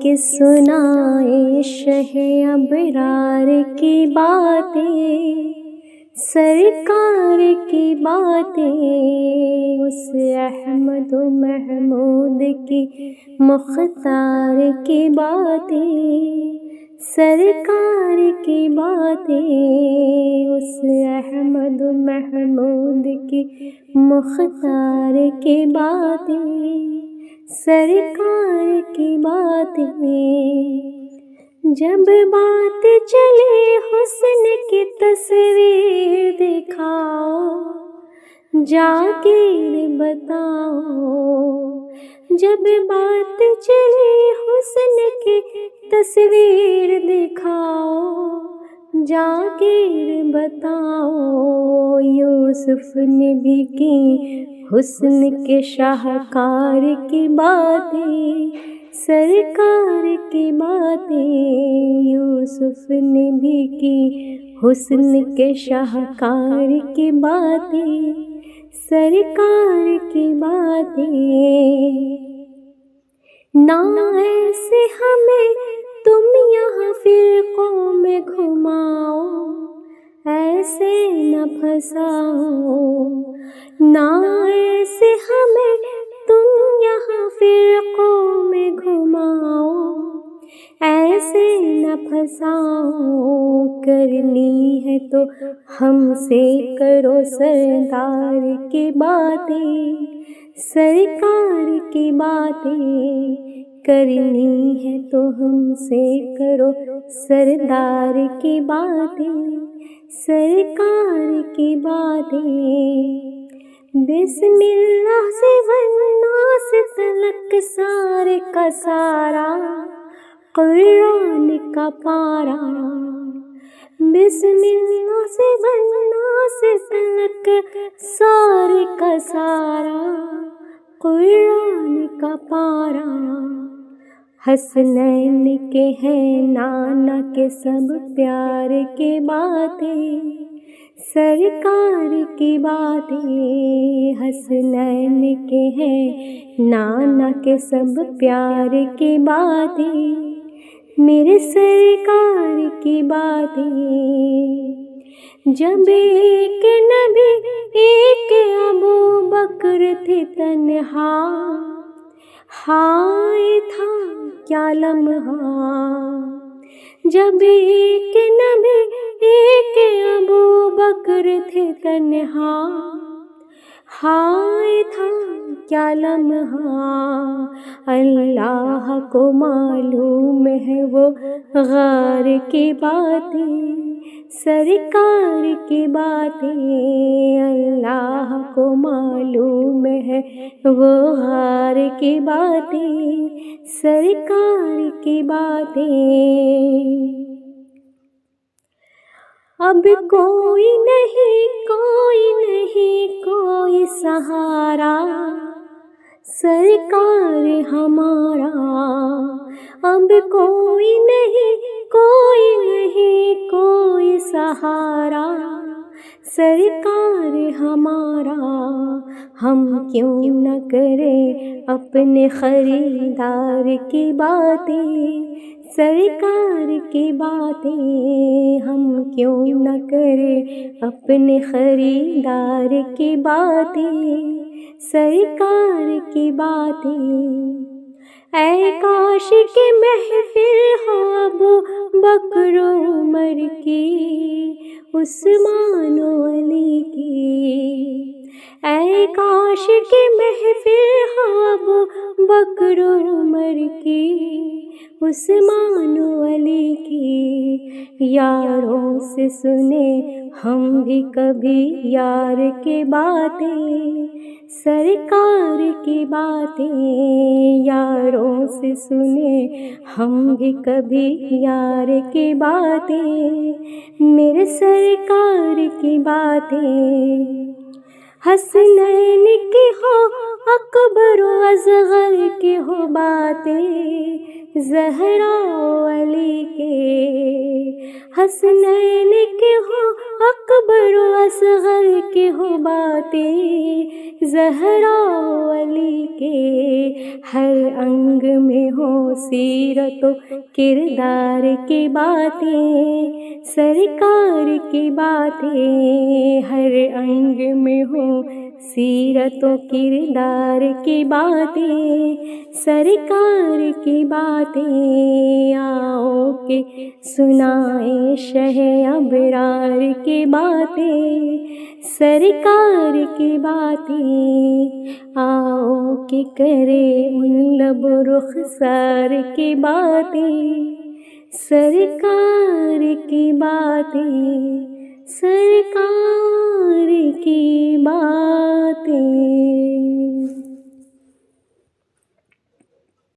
کہ سنائے شہ ابرار کی باتیں، سرکار کی باتیں، اس احمد و محمود کی مختار کی باتیں، سرکار کی باتیں، اس احمد و محمود کی مختار کی باتیں، سرکار کی باتیں۔ جب بات چلے حسن کی تصویر دکھاؤ، جاگیر بتاؤ، جب بات چلے حسن کی تصویر دکھاؤ، جاگیر بتاؤ، یوسف نے بھی کی حسن کے شاہکار کی باتیں، سرکار کی باتیں، یوسف نے بھی کی حسن کے شاہکار کی باتیں، سرکار کی باتیں۔ نہ ایسے ہمیں تم یہاں فرقوں میں گھماؤ، ایسے نہ پھنساؤ، نہ ایسے ہمیں تم یہاں فرقوں میں گھماؤ، ایسے نہ پھنساؤ، کرنی ہے تو ہم سے کرو سردار کی باتیں، سرکار کی باتیں، کرنی ہے تو ہم سے کرو سردار کی باتیں، سرکار کی باتیں۔ بسم اللہ سے والناس تلک سارے کا سارا قرآن کا پارا، بسم اللہ سے والناس تلک سارے کا سارا قرآن کا پارا، حسنین کے ہیں نانا کے سب پیار کی باتیں، سرکار کی باتیں، حسنین کے ہیں نانا کے سب پیار کی باتیں، میرے سرکار کی باتیں۔ جب ایک نبی ایک ابو بکر تھے تنہا، ہائے تھا کیا لمحہ، جب ایک نبی ایک ابو بکر تھے تنہا، ہائے تھا کیا لمحہ، اللہ کو معلوم ہے وہ غار کی باتیں، سرکار کی باتیں، اللہ کو معلوم ہے وہ غار کی باتیں، سرکار کی باتیں۔ اب کوئی نہیں کوئی نہیں کوئی سہارا، سرکار ہمارا، اب کوئی نہیں کوئی سہارا، سرکار ہمارا، ہم کیوں نہ کریں اپنے خریدار کی باتیں، سرکار کی باتیں، ہم کیوں نہ کریں اپنے خریدار کی باتیں، سرکار کی باتیں۔ اے کاش کی محفل ہو ابو بکر و عمر کی، عثمان و علی کی، اے کاش کی محفل ہو ابو بکر و عمر کی، عثمان و علی کی، یاروں سے سنے ہم بھی کبھی یار کی باتیں، سرکار کی باتیں، یاروں سے سنے ہم بھی کبھی یار کی باتیں، میرے سرکار کی باتیں۔ حسنین کی ہو اکبر و اصغر کی ہو بات، باتیں، زہرا علی کے حسنین کی ہو، اکبر و اصغر کی ہو باتیں، زہرا علی کے ہر انگ میں ہو سیرت و کردار کی باتیں، سرکار کی باتیں ہر انگ میں ہو سیرت و کردار کی باتیں، سرکار کی باتیں، آؤ کہ سنائیں شہ ابرار کی باتیں، سرکار کی باتیں، آؤ کہ کرے ان لب رخسار کی باتیں، سرکار کی باتیں، سرکار کی باتیں۔